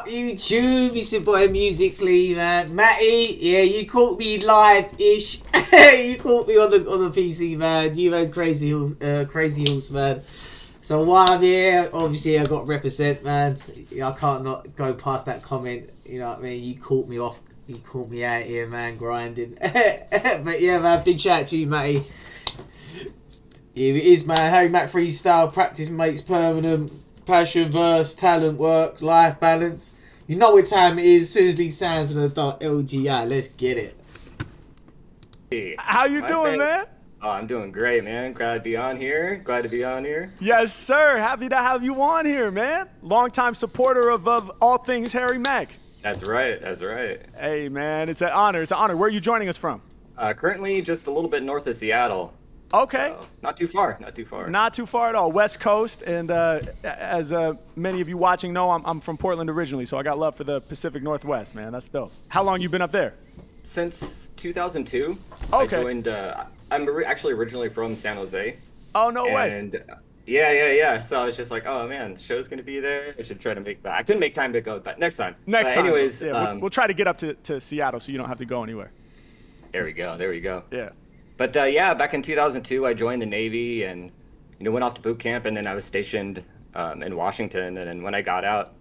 YouTube? It's your boy MUSICLEE, man. Matty, yeah, you caught me live-ish. You caught me on the PC, man. You know, crazy horse, man. So while I'm here, obviously I got to represent, man. I can't not go past that comment. You know what I mean? You caught me off. You caught me out here, man, grinding. But yeah, man, big shout out to you, Matty. Here it is, man. Harry Mack freestyle. Practice makes permanent. Passion, verse, talent, work, life balance. You know what time it is. As soon as these sounds in the dark, LGI. Let's get it. How you doing, man? Oh, I'm doing great, man. Glad to be on here. Yes, sir. Happy to have you on here, man. Longtime supporter of all things Harry Mack. That's right. Hey, man, it's an honor. Where are you joining us from? Currently just a little bit north of Seattle. Okay. So, not too far. Not too far at all. West Coast, and as many of you watching know, I'm from Portland originally, so I got love for the Pacific Northwest, man. That's dope. How long you been up there? Since 2002. Okay. I joined. I'm actually originally from San Jose. Oh, no way. And yeah. So I was just like, oh man, the show's gonna be there. I should try to make that. I couldn't make time to go, but next time. Anyways, yeah, we'll try to get up to Seattle so you don't have to go anywhere. There we go. Yeah. But yeah, back in 2002, I joined the Navy and went off to boot camp, and then I was stationed in Washington. And then when I got out,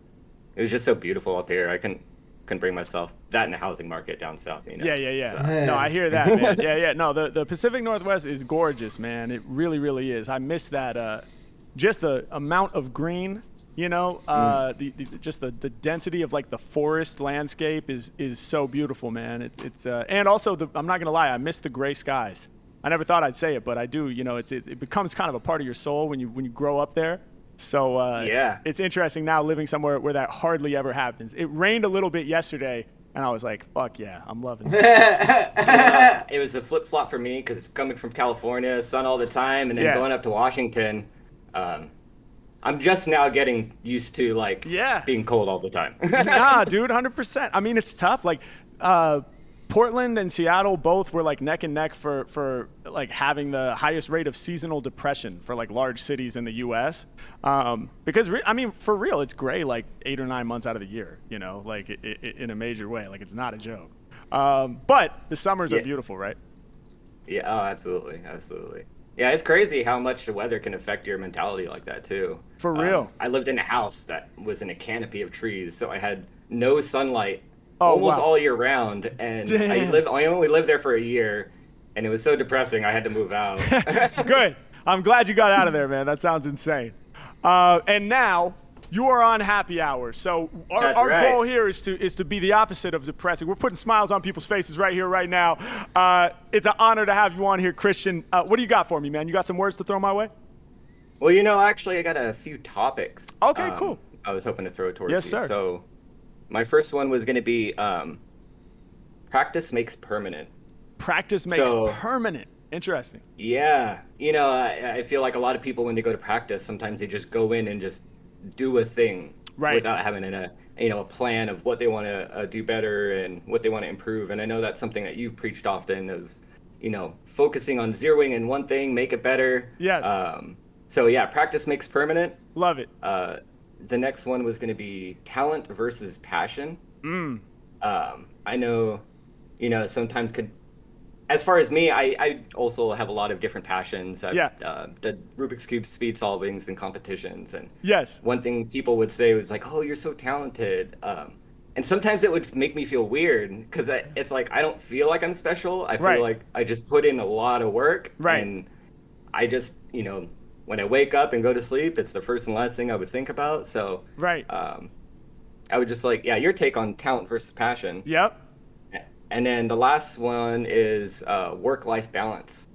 it was just so beautiful up here. I couldn't bring myself that in the housing market down south. Yeah. So. No, I hear that, man. Yeah. No, the Pacific Northwest is gorgeous, man. It really, really is. I miss that. Just the amount of green. Just the density of like the forest landscape is so beautiful, man. And also I'm not gonna lie, I miss the gray skies. I never thought I'd say it, but I do. It becomes kind of a part of your soul when you grow up there. So yeah, it's interesting now living somewhere where that hardly ever happens. It rained a little bit yesterday, and I was like, fuck yeah, I'm loving it. It was a flip flop for me because coming from California, sun all the time, and then going up to Washington. I'm just now getting used to being cold all the time. Nah, dude, 100%. I mean, it's tough. Like Portland and Seattle both were like neck and neck for like having the highest rate of seasonal depression for like large cities in the U.S. Because I mean, for real, it's gray like 8 or 9 months out of the year. Like in a major way. Like it's not a joke. But the summers are beautiful, right? Yeah. Oh, absolutely. Yeah, it's crazy how much the weather can affect your mentality like that too. For real. I lived in a house that was in a canopy of trees, so I had no sunlight almost all year round, and I only lived there for a year, and it was so depressing I had to move out. Good. I'm glad you got out of there, man. That sounds insane. And now you are on happy hour. So our goal here is to be the opposite of depressing. We're putting smiles on people's faces right here, right now. It's an honor to have you on here, Christian. What do you got for me, man? You got some words to throw my way? Well, actually, I got a few topics. Okay, cool. I was hoping to throw towards you. Yes, sir. So my first one was going to be practice makes permanent. Practice makes permanent. Interesting. Yeah. I feel like a lot of people, when they go to practice, sometimes they just go in and just do a thing without having a plan of what they want to do better and what they want to improve. And I know that's something that you've preached often is, focusing on zeroing in one thing, make it better. Yes. So yeah, practice makes permanent. Love it. The next one was going to be talent versus passion. I know, sometimes as far as me, I also have a lot of different passions. I've done Rubik's Cube speed solvings and competitions. And one thing people would say was like, oh, you're so talented. And sometimes it would make me feel weird because it's like, I don't feel like I'm special. I feel like I just put in a lot of work. And I just, when I wake up and go to sleep, it's the first and last thing I would think about. So I would just your take on talent versus passion. Yep. And then the last one is work-life balance.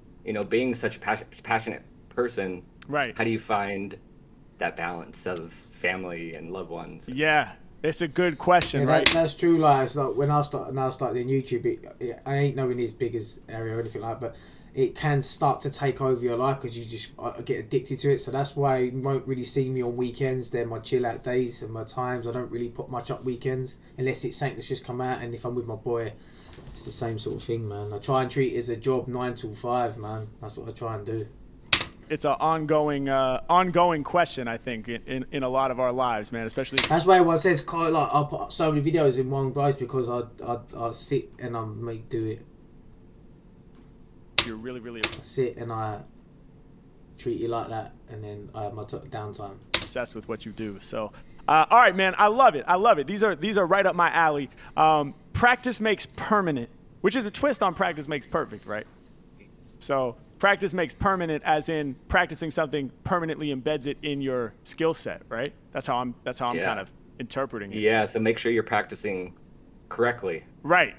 Being such a passionate person, how do you find that balance of family and loved ones? Yeah, it's a good question, right? That's true. Like, it's like when I started doing YouTube, I ain't nowhere near as big as area or anything like that, but it can start to take over your life because you just get addicted to it. So that's why you won't really see me on weekends. They're my chill out days and my times. I don't really put much up weekends unless it's something that's just come out, and if I'm with my boy, it's the same sort of thing, man. I try and treat it as a job, 9 till 5, man. That's what I try and do. it's an ongoing question, I think, in a lot of our lives, man. Especially. That's why everyone says, like, I put so many videos in one place because I sit and I make do it. You're really I sit and I treat you like that, and then I have my downtime. Obsessed with what you do. So, all right, man, I love it. These are right up my alley. Practice makes permanent, which is a twist on practice makes perfect, right? So practice makes permanent, as in practicing something permanently embeds it in your skill set, right? That's how I'm kind of interpreting it. Yeah. So make sure you're practicing correctly. Right.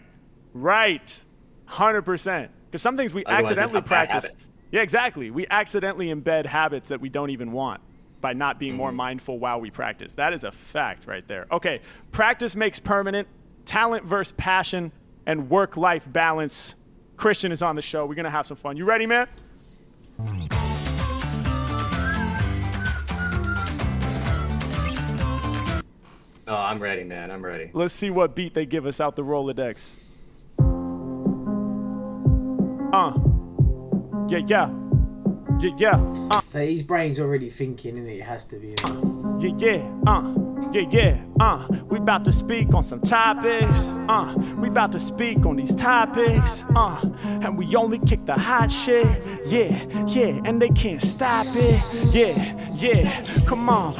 100%. Because some things we Otherwise, accidentally it's bad practice. habits. Yeah, exactly. We accidentally embed habits that we don't even want by not being more mindful while we practice. That is a fact right there. Okay, practice makes permanent, talent versus passion, and work-life balance. Christian is on the show. We're going to have some fun. You ready, man? Oh, I'm ready, man. I'm ready. Let's see what beat they give us out the Rolodex. Yeah. So his brain's already thinking, innit? It has to be. We about to speak on some topics. We about to speak on these topics. And we only kick the hot shit. Yeah, and they can't stop it. Yeah, come on.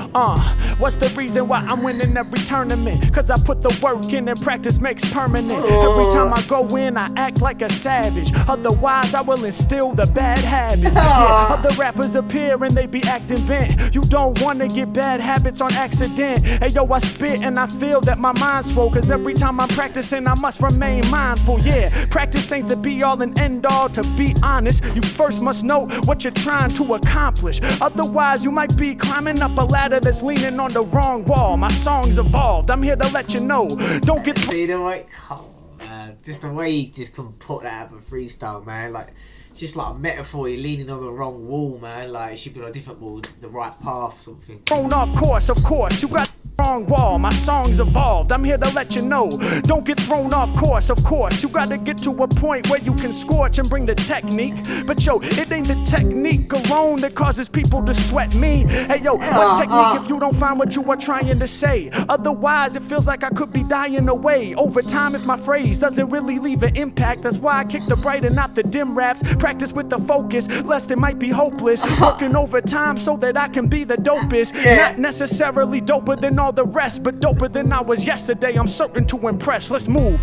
What's the reason why I'm winning every tournament? Cause I put the work in and practice makes permanent. Every time I go in, I act like a savage. Otherwise, I will instill the bad habits. Yeah, other rappers appear and they be acting bent. You don't wanna get bad habits on accident. Hey yo, I spit and I feel that my mind's swole. Cause every time I'm practicing, I must remain mindful. Yeah, practice ain't the be all and end all. To be honest, you first must know what you're trying to accomplish. Otherwise, you might be climbing up a ladder that's leaning on the wrong wall. My song's evolved. I'm here to let you know. Don't get. See the way, oh man, just the way you just can put that out of a freestyle, man. Like, it's just like a metaphor. You're leaning on the wrong wall, man. Like, it should be on a different wall, the right path, something. Thrown off course, of course. You got wrong wall. My song's evolved. I'm here to let you know. Don't get thrown off course, of course. You gotta get to a point where you can scorch and bring the technique. But yo, it ain't the technique alone that causes people to sweat me. Hey yo, what's technique if you don't find what you are trying to say? Otherwise, it feels like I could be dying away. Over time, if my phrase doesn't really leave an impact, that's why I kick the bright and not the dim raps. Practice with the focus, lest it might be hopeless. Working overtime so that I can be the dopest. Not necessarily doper than all the rest, but doper than I was yesterday. I'm certain to impress. Let's move.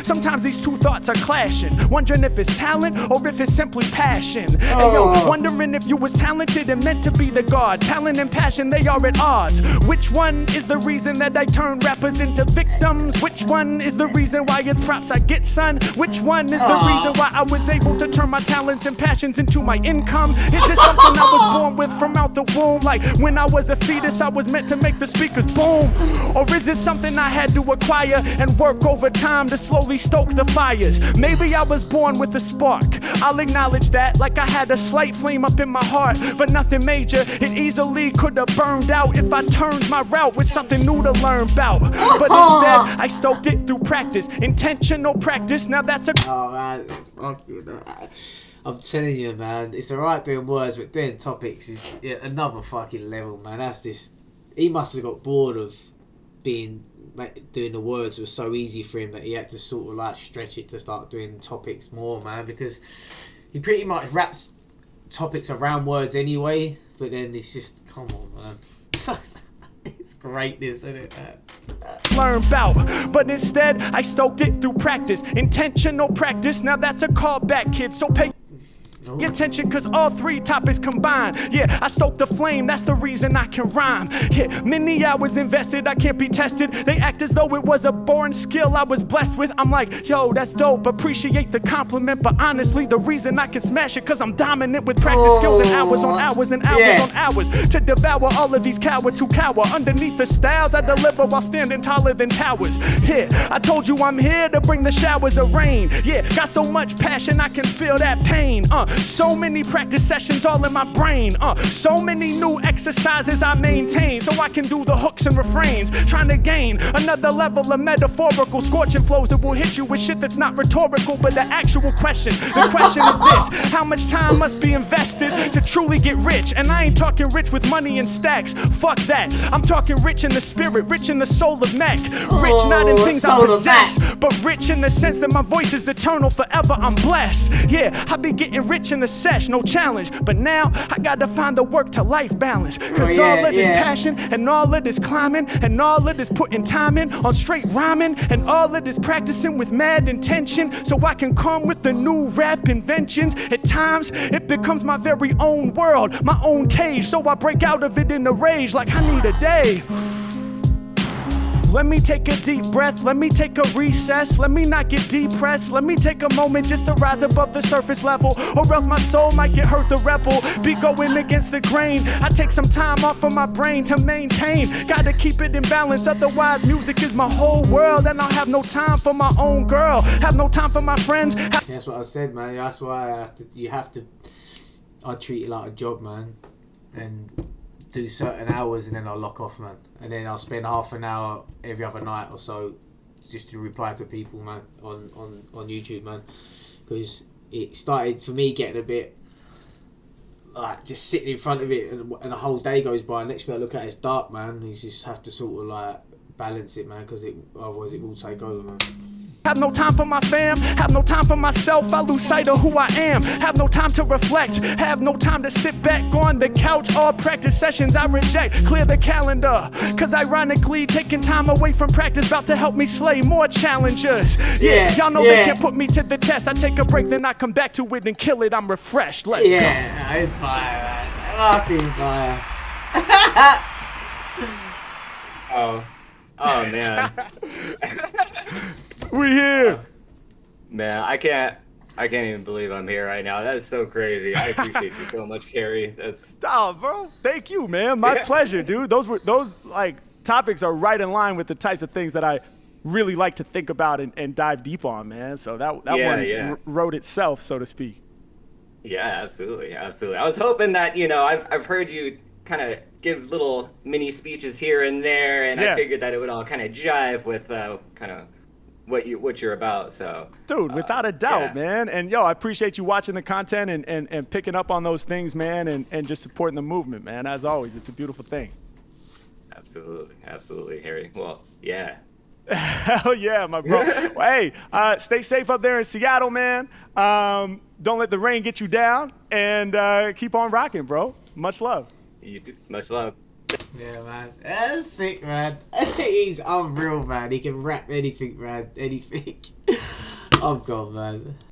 Sometimes these two thoughts are clashing, wondering if it's talent or if it's simply passion. Hey yo, wondering if you was talented and meant to be the god. Talent and passion, they are at odds. Which one is the reason that I turn rappers into victims? Which one is the reason why it's props I get, son? Which one is the reason why I was able to turn my talents and passions into my income? Is this something I was born with from out the womb? Like when I was a fetus, I was meant to make the speakers boom? Or is it something I had to acquire and work over time to slowly stoke the fires? Maybe I was born with a spark. I'll acknowledge that, like I had a slight flame up in my heart, but nothing major. It easily could have burned out if I turned my route with something new to learn about. But instead, I stoked it through practice. Intentional practice, now that's a... Oh man, I'm telling you, man, it's alright doing words, but doing topics is another fucking level, man. That's just... He must have got bored of doing the words. Was so easy for him that he had to sort of like stretch it to start doing topics more, man, because he pretty much wraps topics around words anyway, but then it's just, come on, man. It's greatness, isn't it? Learn about, but instead I stoked it through practice. Intentional practice, now that's a callback, kid, so pay attention, cause all three topics combined. Yeah, I stoked the flame, that's the reason I can rhyme. Yeah, many hours invested, I can't be tested. They act as though it was a born skill I was blessed with. I'm like, yo, that's dope, appreciate the compliment, but honestly, the reason I can smash it, cause I'm dominant with practice skills and hours on hours and hours on hours to devour all of these cowards who cower underneath the styles I deliver while standing taller than towers. Yeah, I told you I'm here to bring the showers of rain. Yeah, got so much passion I can feel that pain. So many practice sessions all in my brain. So many new exercises I maintain so I can do the hooks and refrains. Trying to gain another level of metaphorical scorching flows that will hit you with shit that's not rhetorical, but the actual question. The question is this: how much time must be invested to truly get rich? And I ain't talking rich with money and stacks. Fuck that. I'm talking rich in the spirit, rich in the soul of MACK. Rich not in things I possess, but rich in the sense that my voice is eternal forever. I'm blessed. Yeah, I be getting rich in the sesh, no challenge. But now I gotta find the work to life balance. Cause all of this passion and all of this climbing and all of this putting time in on straight rhyming and all of this practicing with mad intention so I can come with the new rap inventions. At times it becomes my very own world, my own cage, so I break out of it in a rage like I need a day. Let me take a deep breath, let me take a recess, let me not get depressed, let me take a moment just to rise above the surface level, or else my soul might get hurt. The rebel be going against the grain. I take some time off of my brain to maintain, gotta keep it in balance, otherwise music is my whole world, and I'll have no time for my own girl, have no time for my friends. That's what I said, man. That's why I treat it like a job, man, and do certain hours and then I'll lock off, man, and then I'll spend half an hour every other night or so just to reply to people, man, on YouTube, man, because it started for me getting a bit like just sitting in front of it and a whole day goes by and next thing I look at it's dark, man. You just have to sort of like balance it, man, because otherwise it will take over, man. Have no time for my fam, have no time for myself, I lose sight of who I am. Have no time to reflect, have no time to sit back on the couch. All practice sessions I reject, clear the calendar. Cause ironically, taking time away from practice about to help me slay more challengers. Yeah, y'all know they can't put me to the test. I take a break, then I come back to it and kill it, I'm refreshed. Let's go. Yeah, it's fire, man. Fucking fire. Oh man. We here. Man, I can't even believe I'm here right now. That's so crazy. I appreciate you so much, Carrie. That's bro. Thank you, man. My pleasure, dude. Those like topics are right in line with the types of things that I really like to think about and dive deep on, man. So that one wrote itself, so to speak. Yeah, absolutely. I was hoping that, I've heard you kind of give little mini speeches here and there, and I figured that it would all kind of jive with kind of what you're about. So dude, without a doubt, man. And I appreciate you watching the content and picking up on those things, man, and just supporting the movement, man. As always, it's a beautiful thing. Absolutely, Harry. Well, yeah. Hell yeah, my bro. Well, hey, stay safe up there in Seattle, man. Don't let the rain get you down, and keep on rocking, bro. Much love. You do. Much love. Yeah, man. That's sick, man. He's unreal, man. He can rap anything, man. Anything. I'm gone, man.